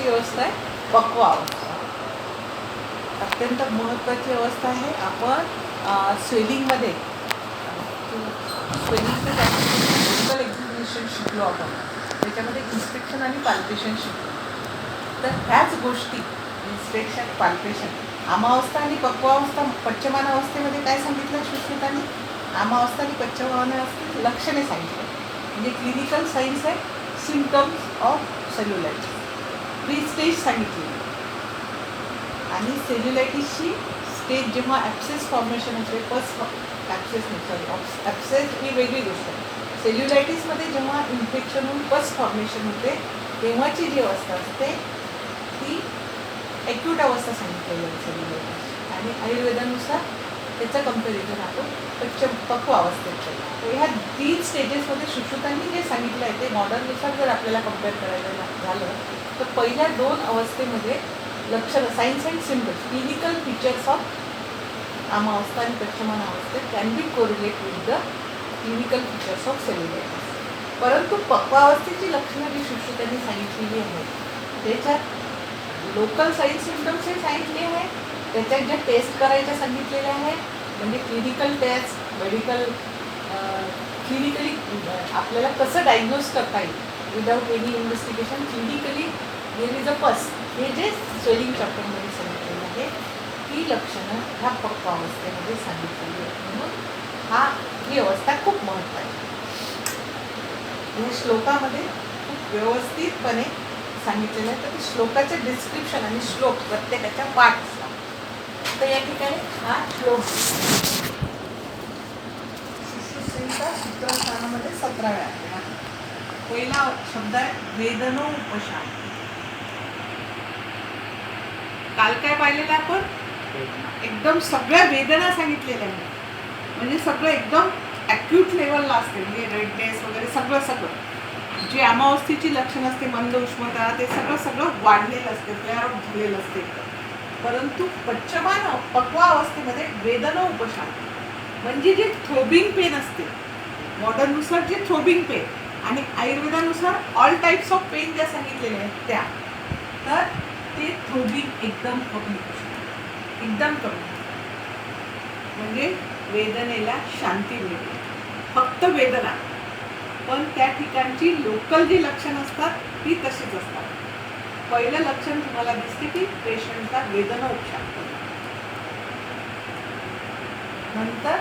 पुढची अवस्था आहे पक्व अवस्था. अत्यंत महत्त्वाची अवस्था आहे. आपण स्वेलिंगमध्ये मेडिकल एक्झामिनेशन शिकलो आपण, त्याच्यामध्ये इन्स्पेक्शन आणि पाल्पेशन शिकलो. तर ह्याच गोष्टी इन्स्पेक्शन पाल्पेशन आमावस्था आणि पक्वावस्था पच्यमान अवस्थेमध्ये काय सांगितलं सुश्रुतांनी? आमावस्था आणि पच्यमान अवस्थेत लक्षणे सांगितलं. म्हणजे क्लिनिकल सायन्स आहे सिम्पटम्स ऑफ सेल्युलायटिस. 3 स्टेज सांगितली. आणि सेल्युलायटिसची स्टेज जेव्हा ॲप्सेस फॉर्मेशन होते, ॲप्सेस ही वेगळी गोष्ट आहे. सेल्युलायटिसमध्ये जेव्हा इन्फेक्शन होऊन पस फॉर्मेशन होते तेव्हाची जी अवस्था असते ती ॲक्यूट अवस्था सांगितलेली आहे सेल्युलायटिस. आणि आयुर्वेदानुसार त्याचं कम्पॅरिझन आपण पक्व अवस्थेत केलं. तर ह्या 3 स्टेजेसमध्ये सुश्रुतांनी जे सांगितलं आहे ते मॉडर्ननुसार जर आपल्याला कम्पेअर करायचं झालं तर पहिल्या 2 अवस्थेमध्ये लक्षणं signs and symptoms clinical features of आमावस्था आणि पच्यमान अवस्थेत can be correlate with the clinical features of cellulitis. परंतु पक्वावस्थेची लक्षणं जी सुश्रुतांनी सांगितलेली आहेत त्याच्यात लोकल सायन्स सिम्पटम्स हे सांगितले आहे. त्याच्यात ज्या टेस्ट करायच्या सांगितलेल्या आहेत म्हणजे क्लिनिकल टेस्ट मेडिकल क्लिनिकली आपल्याला कसं डायग्नोज करता येईल without any investigation clinically there is a pus, हे जे स्वेलिंग चॅप्टरमध्ये सांगितलेलं आहे ही लक्षणं ह्या पक्वावस्थेमध्ये सांगितलेली आहेत. म्हणून ही अवस्था खूप महत्त्वाची. या श्लोकामध्ये खूप व्यवस्थितपणे सांगितलेलं आहे. तर श्लोकाचं डिस्क्रिप्शन आणि श्लोक प्रत्येकाच्या पाठ असतात. तर या ठिकाणी हा श्लोक सुश्रुतसंहिता सूत्रस्थानामध्ये 17व्या आहे. पहिला शब्द आहे वेदनोपशांती. काल काय पाहिलेलं आपण? एकदम सगळ्या वेदना सांगितलेल्या आहेत. म्हणजे सगळं एकदम ॲक्यूट लेवलला असते. म्हणजे रेडनेस वगैरे सगळं जे अमावस्थेची लक्षणं असते मंद उष्णता ते सगळं वाढलेलं असते, फ्लेअर अप झालेलं असते. परंतु पच्यमान पक्वावस्थेमध्ये वेदनोपशांती म्हणजे जे थ्रोबिंग पेन असते, मॉडर्ननुसार जे थ्रोबिंग पेन आणि आयुर्वेदानुसार ऑल टाईप्स ऑफ पेन ज्या सांगितलेल्या आहेत त्या, तर ते थ्रोबिंग एकदम कमी होऊ शकते, एकदम कमी. म्हणजे वेदनेला शांती मिळते. फक्त वेदना, पण त्या ठिकाणची लोकल जी लक्षणं असतात ती तशीच असतात. पहिलं लक्षण तुम्हाला दिसते की पेशंटचा वेदना उपशांत. नंतर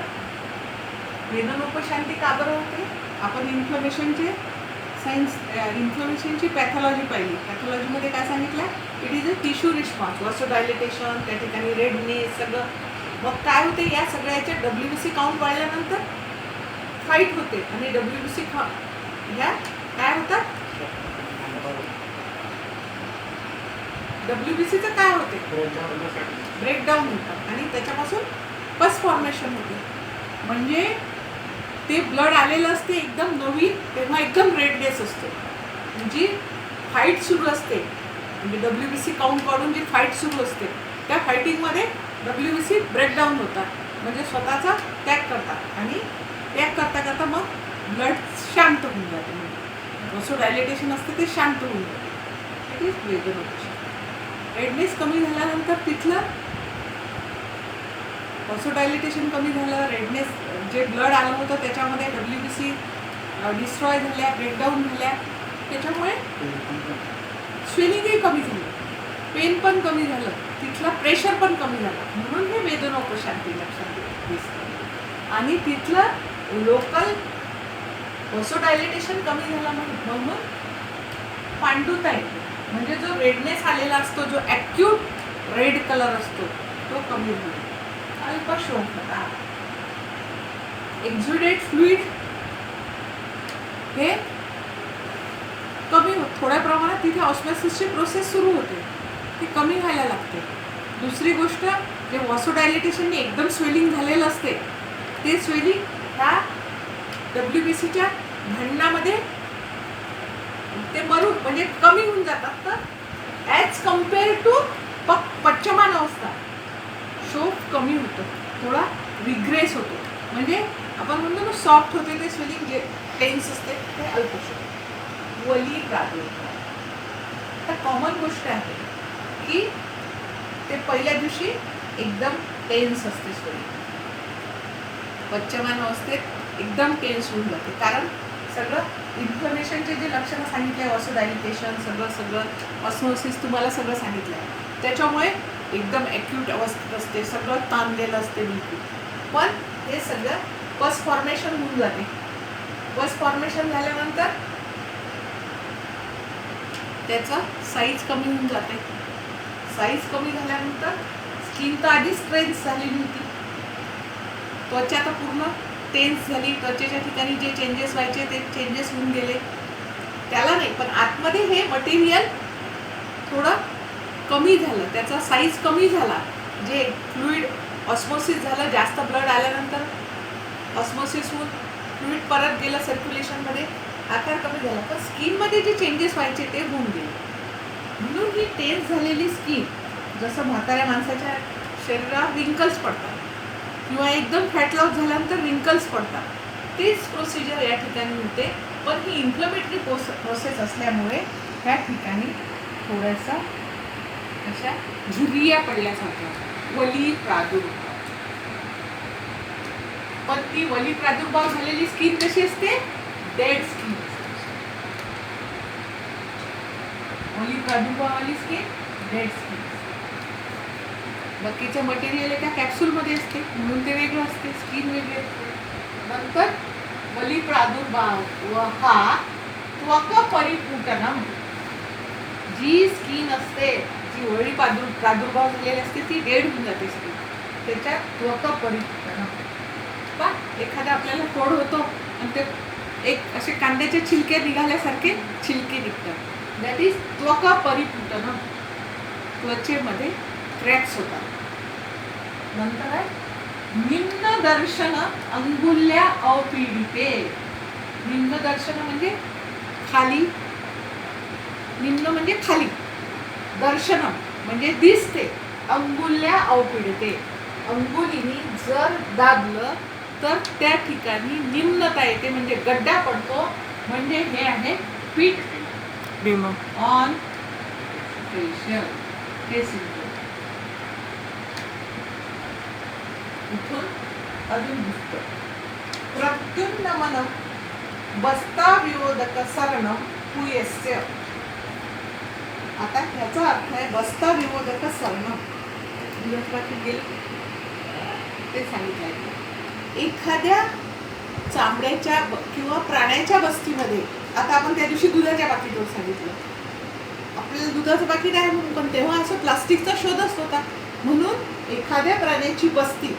वेदनोपशांती का बरं होते? आपण इन्फ्लमेशनचे सायन्स इन्फ्लमेशनची पॅथॉलॉजी पाहिली. पॅथॉलॉजीमध्ये काय सांगितलं? It is a tissue response, vasodilatation, त्या ठिकाणी रेडनेस सगळं. मग काय होते या सगळ्याचे WBC काउंट वाढल्यानंतर फाईट होते आणि WBC ह्या काय होतात? WBCचं काय होते? ब्रेकडाऊन होतात आणि त्याच्यापासून पस फॉर्मेशन होते. म्हणजे ते ब्लड आलेलं असते एकदम नवीन, तेव्हा एकदम रेडनेस असतो. जी फाईट सुरू असते म्हणजे WBC काउंट वाढून जी फाईट सुरू असते त्या फायटिंगमध्ये WBC ब्रेकडाऊन होतात. म्हणजे स्वतःचा त्याग करतात आणि त्याग करता करता मग ब्लड शांत होऊन जाते. वॉसोडायलेटेशन असते ते शांत होऊन जाते. It is वेदनोपशांती. रेडनेस कमी झाल्यानंतर तिथलं वॉसोडायलेटेशन कमी झालं, रेडनेस जे ब्लड आलं होतं त्याच्यामध्ये WBC डिस्ट्रॉय झाल्या, ब्रेकडाऊन झाल्या, त्याच्यामुळे स्वेलिंगही कमी झाली, पेन पण कमी झालं, तिथलं प्रेशर पण कमी झालं. म्हणून हे वेदनोपशांती लक्षात दिसतं. आणि तिथलं लोकल वॉसोडायलेटेशन कमी झालं म्हणून पांडुता येते. म्हणजे जो रेडनेस आलेला असतो, जो ॲक्यूट रेड कलर असतो तो कमी होतो. अल्पशोथता, एक्झुडेट फ्लुइड हे कमी होत, थोड्या प्रमाणात तिथे ऑस्मोसिसची प्रोसेस सुरू होते, ती कमी व्हायला लागते. दुसरी गोष्ट, जे वॉसोडायलेटेशनने एकदम स्वेलिंग झालेलं असते ते स्वेलिंग ह्या WBCच्या भांडणामध्ये ते मरून म्हणजे कमी होऊन जातात. तर ॲज कम्पेअर टू पच्यमान अवस्था शोफ कमी होतं, थोडा रिग्रेस होतो. म्हणजे आपण म्हणतो ना सॉफ्ट होते ते स्वेलिंग, जे टेन्स असते ते अल्पशोथ. वली प्रादुर्भाव. तर कॉमन गोष्ट आहे की ते पहिल्या दिवशी एकदम टेन्स असते शरीर, पच्यमान अवस्थेत एकदम टेन्स होऊन जाते, कारण सगळं इन्फ्लमेशनचे जे लक्षणं सांगितले, वॉसोडायलिटेशन, सगळं ऑस्मोसिस तुम्हाला सगळं सांगितलं आहे, त्याच्यामुळे एकदम ॲक्यूट अवस्थेत असते, सगळं ताणलेलं असते बिलकुल. पण हे सगळं पस फॉर्मेशन होऊन जाते. पस फॉर्मेशन झाल्यानंतर त्याचं साईज कमी होऊन जाते. साईज कमी झाल्यानंतर स्किन तर आधी स्ट्रेच झालेली होती, त्वचा तर पूर्ण टेन्स झाली, त्वचेच्या ठिकाणी जे चेंजेस व्हायचे ते चेंजेस होऊन गेले, त्याला नाही, पण आतमध्ये हे मटेरियल थोडं कमी झालं, त्याचा साईज कमी झाला, जे फ्लुइड ऑस्मोसिस झालं, जास्त ब्लड आल्यानंतर ऑस्मोसिस होऊन फ्लुइड परत गेलं सर्क्युलेशनमध्ये, आकार कमी झाला, पण स्किनमध्ये जे चेंजेस व्हायचे ते होऊन गेले. म्हणून ही टेन्स झालेली स्किन, जसं म्हाताऱ्या माणसाच्या शरीरावर रिंकल्स पडतात किंवा एकदम फॅट लॉस झाल्यानंतर रिंकल्स पडतात, तीच प्रोसिजर या ठिकाणी होते. पण ही इन्फ्लमेटरी प्रोसेस असल्यामुळे ह्या ठिकाणी थोड्यासा अशा झुरिया पडल्यासारखं वली प्रादुर्भाव. पण ती वली प्रादुर्भाव झालेली स्किन कशी असते? Dead skin. वली प्रादुर्भावाली स्किन डेड स्किन. बाकीचं मटेरियल एका कॅप्सूलमध्ये असते म्हणून ते वेगळं असते, स्किन वेगळी असते. नंतर वली प्रादुर्भाव व हा त्वक परिपुटनम, जी स्किन असते, जी वली प्रादुर्भाव झालेली असते ती डेड होऊन जाते स्किन, त्याच्यात त्वक परिपुटनम. पण एखादा आपल्याला फोड होतो आणि ते एक असे कांद्याचे छिलके निघाल्यासारखे छिलके निघतात, दॅट इज त्वक परिपुटनम. त्वचेमध्ये क्रॅक्स होतात. नंतर आहे निम्न दर्शन अंगुल्या अपीडिते. निम्न दर्शन म्हणजे खाली, निम्न म्हणजे खाली, दर्शनम म्हणजे दिसते, अंगुल्या अपीडिते, अंगुलीनी जर दाबलं तर त्या ठिकाणी निम्नता येते, म्हणजे गड्डा पडतो, म्हणजे हे आहे पीठ ऑन प्रेशर. हे सिंपल. इथून अजून दिसतं प्रत्युन्नमनम बस्ताविरोधक सरणम पुयस्य. आता ह्याचा अर्थ आहे बस्ताविरोधक सरणम. गेलं ते सांगितलं. एखाद्या चामड्याच्या किंवा प्राण्याच्या बस्तीमध्ये, आता आपण त्या दिवशी दुधाच्या पाकिटवर सांगितलं, आपल्याला दुधाचं पाकिट आहे म्हणून, पण तेव्हा असं प्लास्टिकचा शोधच होता, म्हणून एखाद्या प्राण्याची बस्ती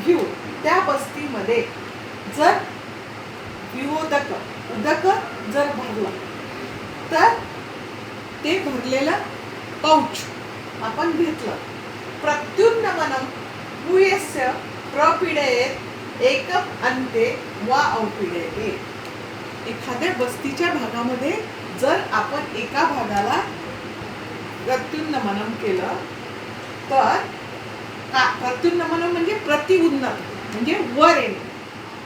घेऊन त्या बस्तीमध्ये जर विरोधक उदक जर भरलं तर ते भरलेलं पाऊच आपण घेतलं. प्रत्युन्नमनम पुयस्य प्रपीडयेत एकम अंते वा अवपीडयते. एखाद्या बस्तीच्या भागामध्ये जर आपण एका भागाला प्रत्युन्नमनम केलं तर प्रत्युन्नमनम म्हणजे प्रतिउन्नत, म्हणजे वर येणे.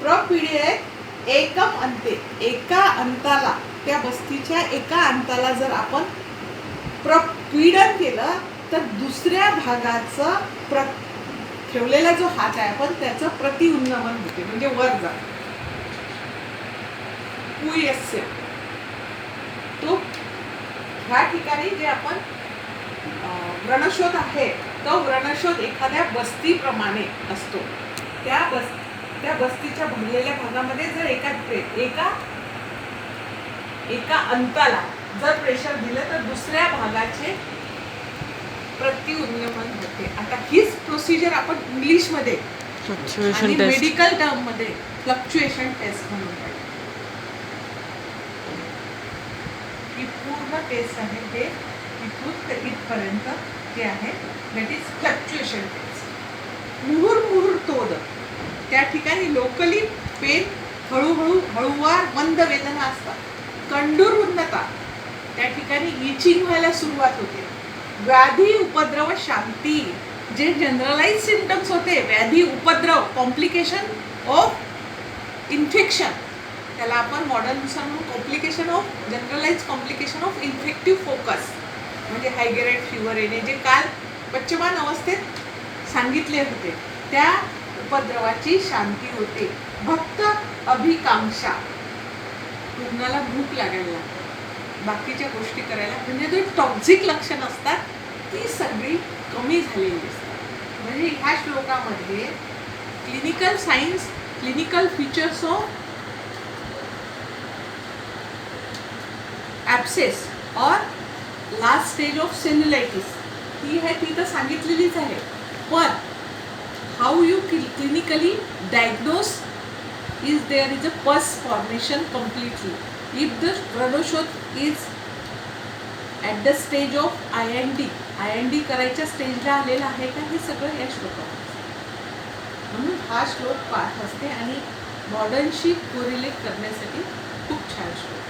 प्रपीडयेत एकम अंते, एका अंताला, त्या बस्तीच्या एका अंताला जर आपण प्रपीडन केलं तर दुसऱ्या भागाचं ठेवलेला जो हात आहे आपण त्याचं प्रतिउन्नमन होते, म्हणजे वर जात. पुयस्य तो ह्या ठिकाणी जे आपण व्रणशोध आहे तो व्रणशोध एखाद्या बस्तीप्रमाणे असतो. त्या बस्तीच्या भरलेल्या भागामध्ये जर एका अंताला जर प्रेशर दिलं तर दुसऱ्या भागाचे प्रतिउन्नमन होते. आता हीच प्रोसिजर आपण इंग्लिशमध्ये आणि मेडिकल टर्म मध्ये फ्लक्च्युएशन टेस्ट म्हणून करतो. ही पूर्ण टेस्ट आहे, हे इथून ते इथपर्यंत जे आहे दॅट इज फ्लक्च्युएशन टेस्ट. मुहुर्मुहुर्तोद, त्या ठिकाणी लोकली पेन, हळूहळू हळूवार मंद वेदना असतात. कंडूर उन्नता, त्या ठिकाणी इचिंग व्हायला सुरुवात होते. व्याधी उपद्रव शांती, जे जनरलाइज सिम्पटम्स होते, व्याधी उपद्रव, कॉम्प्लिकेशन ऑफ इन्फेक्शन, त्याला आपण मॉडर्न नुसार म्हणून complication of generalize complication of infective focus, म्हणजे हायग्रेड फिवर येणे, जे काल पच्यमान अवस्थेत सांगितले होते, त्या उपद्रवाची शांती होते. भक्त अभिकांक्षा, रुग्णाला भूक लागायला लागते, बाकीच्या गोष्टी करायला, म्हणजे जे टॉक्झिक लक्षण असतात ती सगळी कमी झालेली असतात. म्हणजे ह्या श्लोकामध्ये clinical signs, clinical features of abscess और लास्ट स्टेज ऑफ सेल्युलायटिस ही आहे, ती तर सांगितलेलीच आहे. पण how you clinically diagnose is there is a pus formation completely. If the Chronoshot is at the stage of IND करायच्या स्टेजला आलेला आहे का, हे सगळं या श्लोकामध्ये. म्हणून हा श्लोक पाठ असते आणि मॉडर्नशी कोरिलेट करण्यासाठी खूप छान श्लोक.